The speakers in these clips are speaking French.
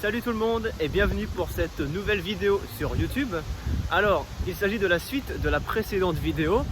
Salut tout le monde et bienvenue pour cette nouvelle vidéo sur YouTube. Alors, il s'agit de la suite de la précédente vidéo,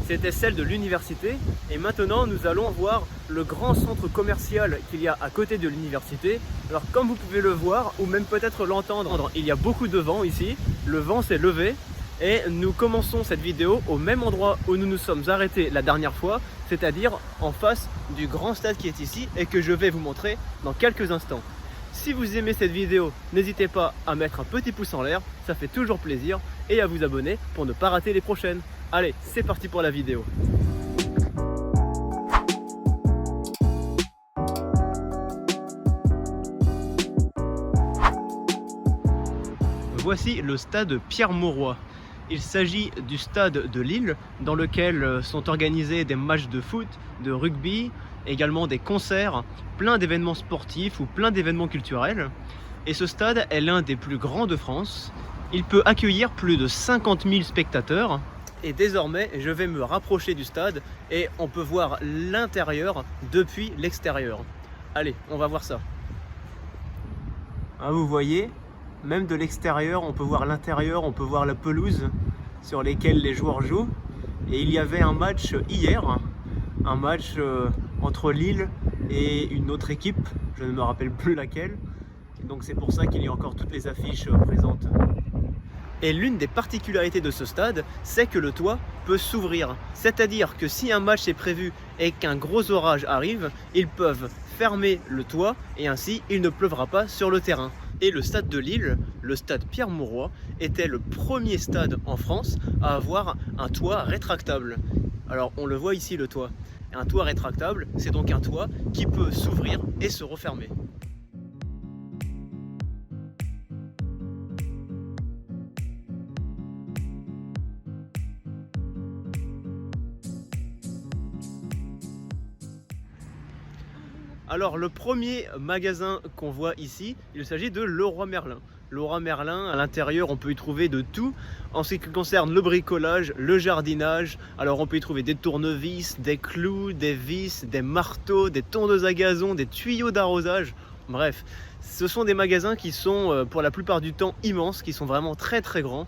c'était celle de l'université. Et maintenant, nous allons voir le grand centre commercial qu'il y a à côté de l'université. Alors, comme vous pouvez le voir, ou même peut-être l'entendre, il y a beaucoup de vent ici. Le vent s'est levé et nous commençons cette vidéo au même endroit où nous nous sommes arrêtés la dernière fois, c'est-à-dire en face du grand stade qui est ici et que je vais vous montrer dans quelques instants. Si vous aimez cette vidéo, n'hésitez pas à mettre un petit pouce en l'air, ça fait toujours plaisir, et à vous abonner pour ne pas rater les prochaines. Allez, c'est parti pour la vidéo. Voici le stade Pierre-Mauroy. Il s'agit du stade de Lille, dans lequel sont organisés des matchs de foot, de rugby, également des concerts, plein d'événements sportifs ou plein d'événements culturels. Et ce stade est l'un des plus grands de France. Il peut accueillir plus de 50 000 spectateurs. Et désormais, je vais me rapprocher du stade et on peut voir l'intérieur depuis l'extérieur. Allez, on va voir ça. Ah, vous voyez, même de l'extérieur, on peut voir l'intérieur, on peut voir la pelouse sur lesquelles les joueurs jouent. Et il y avait un match hier, un match entre Lille et une autre équipe, je ne me rappelle plus laquelle. Donc c'est pour ça qu'il y a encore toutes les affiches présentes. Et l'une des particularités de ce stade, c'est que le toit peut s'ouvrir. C'est-à-dire que si un match est prévu et qu'un gros orage arrive, ils peuvent fermer le toit et ainsi il ne pleuvra pas sur le terrain. Et le stade de Lille, le stade Pierre-Mauroy, était le premier stade en France à avoir un toit rétractable. Alors on le voit ici, le toit. Un toit rétractable, c'est donc un toit qui peut s'ouvrir et se refermer. Alors le premier magasin qu'on voit ici, il s'agit de Leroy Merlin. Leroy Merlin, à l'intérieur, on peut y trouver de tout. En ce qui concerne le bricolage, le jardinage, alors on peut y trouver des tournevis, des clous, des vis, des marteaux, des tondeuses à gazon, des tuyaux d'arrosage. Bref, ce sont des magasins qui sont pour la plupart du temps immenses, qui sont vraiment très très grands.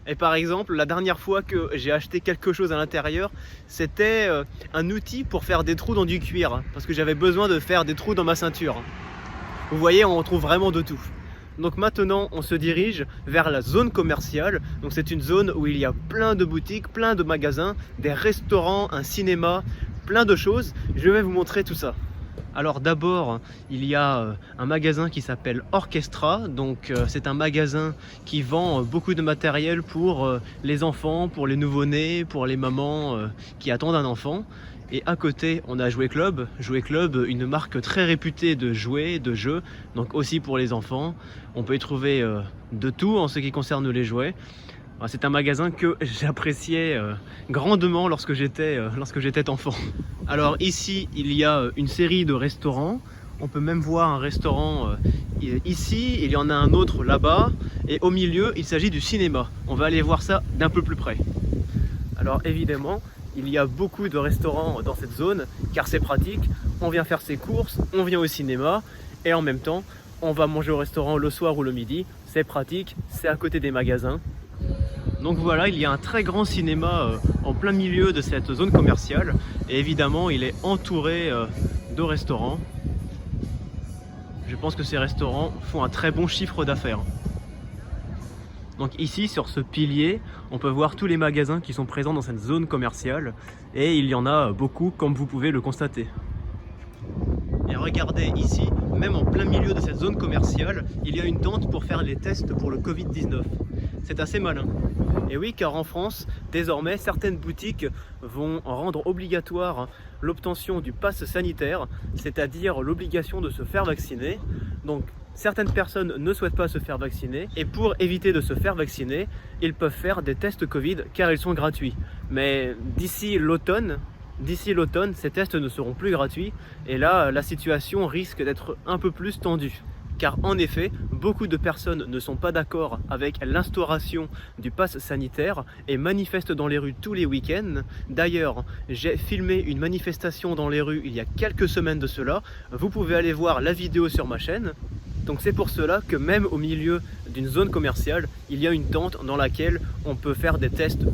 Et par exemple, la dernière fois que j'ai acheté quelque chose à l'intérieur, c'était un outil pour faire des trous dans du cuir, parce que j'avais besoin de faire des trous dans ma ceinture. Vous voyez, on trouve vraiment de tout. Donc maintenant, on se dirige vers la zone commerciale. Donc c'est une zone où il y a plein de boutiques, plein de magasins, des restaurants, un cinéma, plein de choses. Je vais vous montrer tout ça. Alors d'abord, il y a un magasin qui s'appelle Orchestra, donc c'est un magasin qui vend beaucoup de matériel pour les enfants, pour les nouveau-nés, pour les mamans qui attendent un enfant. Et à côté, on a Jouet Club, une marque très réputée de jouets, de jeux, donc aussi pour les enfants. On peut y trouver de tout en ce qui concerne les jouets. C'est un magasin que j'appréciais grandement lorsque j'étais enfant. Alors ici, il y a une série de restaurants. On peut même voir un restaurant ici, il y en a un autre là-bas. Et au milieu, il s'agit du cinéma. On va aller voir ça d'un peu plus près. Alors évidemment, il y a beaucoup de restaurants dans cette zone, car c'est pratique. On vient faire ses courses, on vient au cinéma, et en même temps, on va manger au restaurant le soir ou le midi. C'est pratique, c'est à côté des magasins. Donc voilà, il y a un très grand cinéma en plein milieu de cette zone commerciale et évidemment il est entouré de restaurants. Je pense que ces restaurants font un très bon chiffre d'affaires. Donc ici sur ce pilier, on peut voir tous les magasins qui sont présents dans cette zone commerciale et il y en a beaucoup comme vous pouvez le constater. Et regardez ici, même en plein milieu de cette zone commerciale, il y a une tente pour faire les tests pour le Covid-19. C'est assez malin. Et oui, car en France, désormais, certaines boutiques vont rendre obligatoire l'obtention du pass sanitaire, c'est-à-dire l'obligation de se faire vacciner. Donc, certaines personnes ne souhaitent pas se faire vacciner et pour éviter de se faire vacciner, ils peuvent faire des tests Covid car ils sont gratuits. Mais d'ici l'automne, ces tests ne seront plus gratuits et là, la situation risque d'être un peu plus tendue. Car en effet, beaucoup de personnes ne sont pas d'accord avec l'instauration du pass sanitaire et manifestent dans les rues tous les week-ends. D'ailleurs, j'ai filmé une manifestation dans les rues il y a quelques semaines de cela. Vous pouvez aller voir la vidéo sur ma chaîne. Donc c'est pour cela que même au milieu d'une zone commerciale, il y a une tente dans laquelle on peut faire des tests.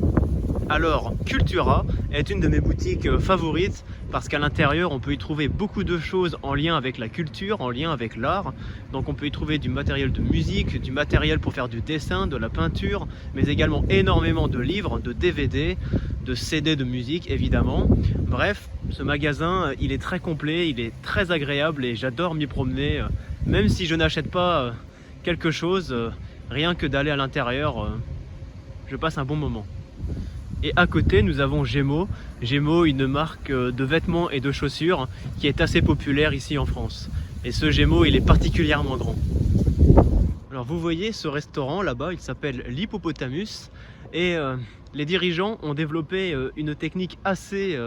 Alors, Cultura est une de mes boutiques favorites parce qu'à l'intérieur, on peut y trouver beaucoup de choses en lien avec la culture, en lien avec l'art. Donc on peut y trouver du matériel de musique, du matériel pour faire du dessin, de la peinture, mais également énormément de livres, de DVD, de CD de musique évidemment. Bref, ce magasin, il est très complet, il est très agréable et j'adore m'y promener. Même si je n'achète pas quelque chose, rien que d'aller à l'intérieur, je passe un bon moment. Et à côté, nous avons Gémeaux. Gémeaux, une marque de vêtements et de chaussures qui est assez populaire ici en France. Et ce Gémeaux, il est particulièrement grand. Alors vous voyez ce restaurant là-bas, il s'appelle l'Hippopotamus. Et les dirigeants ont développé une technique assez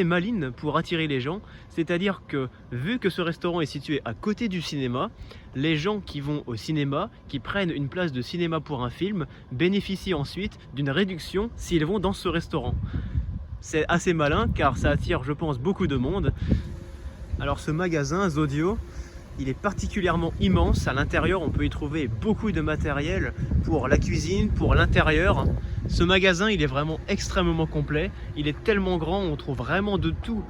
maligne pour attirer les gens. C'est-à-dire que vu que ce restaurant est situé à côté du cinéma, les gens qui vont au cinéma, qui prennent une place de cinéma pour un film, bénéficient ensuite d'une réduction s'ils vont dans ce restaurant. C'est assez malin car ça attire, je pense, beaucoup de monde. Alors ce magasin Zodio, il est particulièrement immense. À l'intérieur, on peut y trouver beaucoup de matériel pour la cuisine, pour l'intérieur. Ce magasin, il est vraiment extrêmement complet. Il est tellement grand, on trouve vraiment de tout.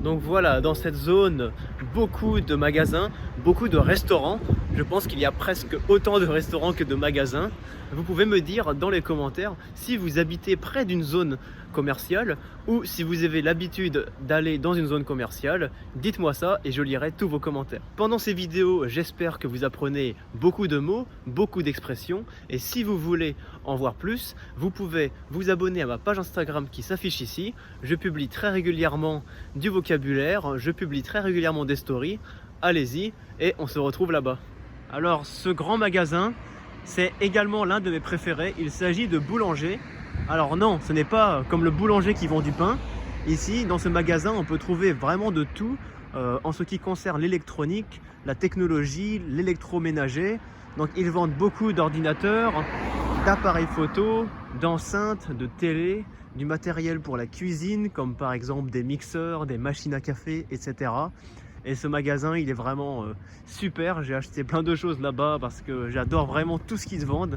Donc voilà, dans cette zone, beaucoup de magasins, beaucoup de restaurants. Je pense qu'il y a presque autant de restaurants que de magasins. Vous pouvez me dire dans les commentaires si vous habitez près d'une zone commerciale ou si vous avez l'habitude d'aller dans une zone commerciale. Dites-moi ça et je lirai tous vos commentaires. Pendant ces vidéos, j'espère que vous apprenez beaucoup de mots, beaucoup d'expressions. Et si vous voulez en voir plus, vous pouvez vous abonner à ma page Instagram qui s'affiche ici. Je publie très régulièrement du vocabulaire, je publie très régulièrement des stories. Allez-y et on se retrouve là-bas. Alors ce grand magasin, c'est également l'un de mes préférés. Il s'agit de Boulanger. Alors non, ce n'est pas comme le boulanger qui vend du pain. Ici, dans ce magasin, on peut trouver vraiment de tout en ce qui concerne l'électronique, la technologie, l'électroménager. Donc ils vendent beaucoup d'ordinateurs, d'appareils photo, d'enceintes, de télé, du matériel pour la cuisine, comme par exemple des mixeurs, des machines à café, etc. Et ce magasin, il est vraiment super. J'ai acheté plein de choses là-bas parce que j'adore vraiment tout ce qui se vend.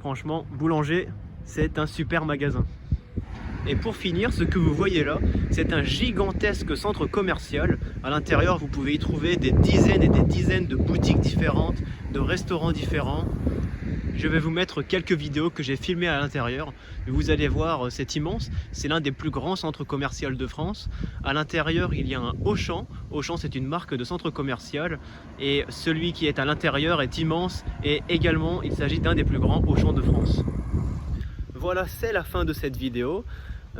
Franchement, Boulanger, c'est un super magasin. Et pour finir, ce que vous voyez là, c'est un gigantesque centre commercial. À l'intérieur, vous pouvez y trouver des dizaines et des dizaines de boutiques différentes, de restaurants différents. Je vais vous mettre quelques vidéos que j'ai filmées à l'intérieur. Vous allez voir, c'est immense. C'est l'un des plus grands centres commerciaux de France. À l'intérieur, il y a un Auchan. Auchan, c'est une marque de centre commercial. Et celui qui est à l'intérieur est immense. Et également, il s'agit d'un des plus grands Auchan de France. Voilà, c'est la fin de cette vidéo.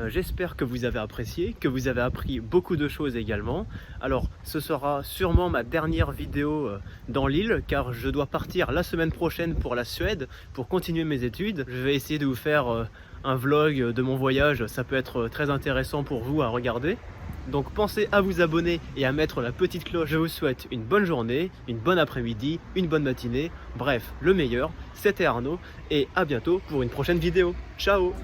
J'espère que vous avez apprécié, que vous avez appris beaucoup de choses également. Alors ce sera sûrement ma dernière vidéo dans l'île car je dois partir la semaine prochaine pour la Suède pour continuer mes études. Je vais essayer de vous faire un vlog de mon voyage, ça peut être très intéressant pour vous à regarder. Donc pensez à vous abonner et à mettre la petite cloche. Je vous souhaite une bonne journée, une bonne après-midi, une bonne matinée. Bref, le meilleur. C'était Arnaud et à bientôt pour une prochaine vidéo. Ciao!